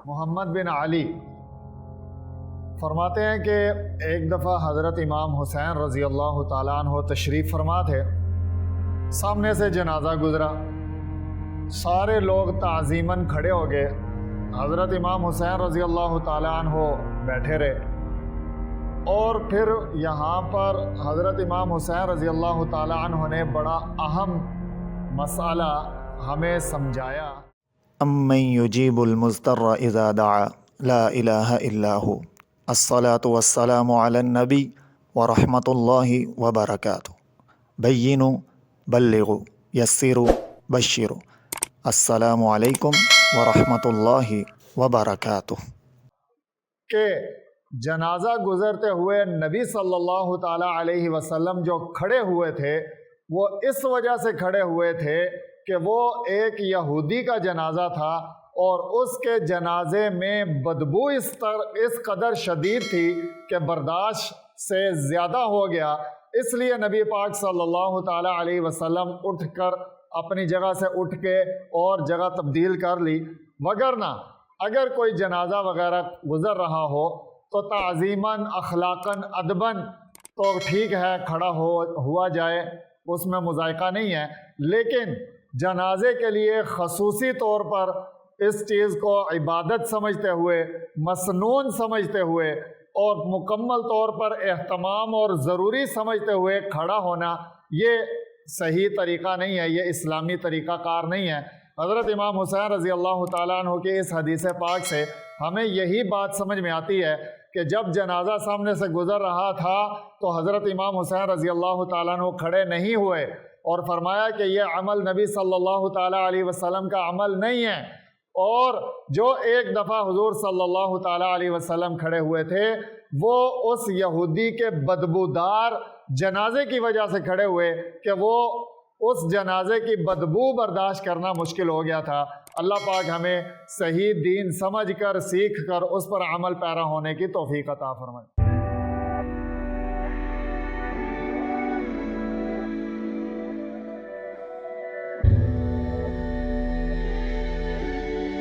محمد بن علی فرماتے ہیں کہ ایک دفعہ حضرت امام حسین رضی اللہ تعالیٰ عنہ تشریف فرما تھے. سامنے سے جنازہ گزرا، سارے لوگ تعظیماً کھڑے ہو گئے. حضرت امام حسین رضی اللہ تعالیٰ عنہ بیٹھے رہے، اور پھر یہاں پر حضرت امام حسین رضی اللہ تعالیٰ عنہ نے بڑا اہم مسئلہ ہمیں سمجھایا. امن یجیب المضطر اذا دعا لا الہ الا ہو الصلاۃ والسلام علی النبی ورحمۃ اللہ وبرکاتہ بینوا بلغوا یسروا بشروا السلام علیکم ورحمۃ اللہ وبرکاتہ. کہ جنازہ گزرتے ہوئے نبی صلی اللہ تعالیٰ علیہ وسلم جو کھڑے ہوئے تھے وہ اس وجہ سے کھڑے ہوئے تھے کہ وہ ایک یہودی کا جنازہ تھا، اور اس کے جنازے میں بدبو اس قدر شدید تھی کہ برداشت سے زیادہ ہو گیا. اس لیے نبی پاک صلی اللہ تعالیٰ علیہ وسلم اٹھ کر اپنی جگہ سے اٹھ کے اور جگہ تبدیل کر لی. وگرنہ اگر کوئی جنازہ وغیرہ گزر رہا ہو تو تعظیماً، اخلاقاً، ادباً تو ٹھیک ہے، کھڑا ہوا جائے، اس میں مذائقہ نہیں ہے. لیکن جنازے کے لیے خصوصی طور پر اس چیز کو عبادت سمجھتے ہوئے، مسنون سمجھتے ہوئے اور مکمل طور پر اہتمام اور ضروری سمجھتے ہوئے کھڑا ہونا، یہ صحیح طریقہ نہیں ہے، یہ اسلامی طریقہ کار نہیں ہے. حضرت امام حسین رضی اللہ تعالیٰ عنہ کی اس حدیث پاک سے ہمیں یہی بات سمجھ میں آتی ہے کہ جب جنازہ سامنے سے گزر رہا تھا تو حضرت امام حسین رضی اللہ تعالیٰ عنہ کھڑے نہیں ہوئے، اور فرمایا کہ یہ عمل نبی صلی اللہ تعالیٰ علیہ وسلم کا عمل نہیں ہے. اور جو ایک دفعہ حضور صلی اللہ تعالیٰ علیہ وسلم کھڑے ہوئے تھے وہ اس یہودی کے بدبودار جنازے کی وجہ سے کھڑے ہوئے کہ وہ اس جنازے کی بدبو برداشت کرنا مشکل ہو گیا تھا. اللہ پاک ہمیں صحیح دین سمجھ کر، سیکھ کر اس پر عمل پیرا ہونے کی توفیق عطا فرمائے.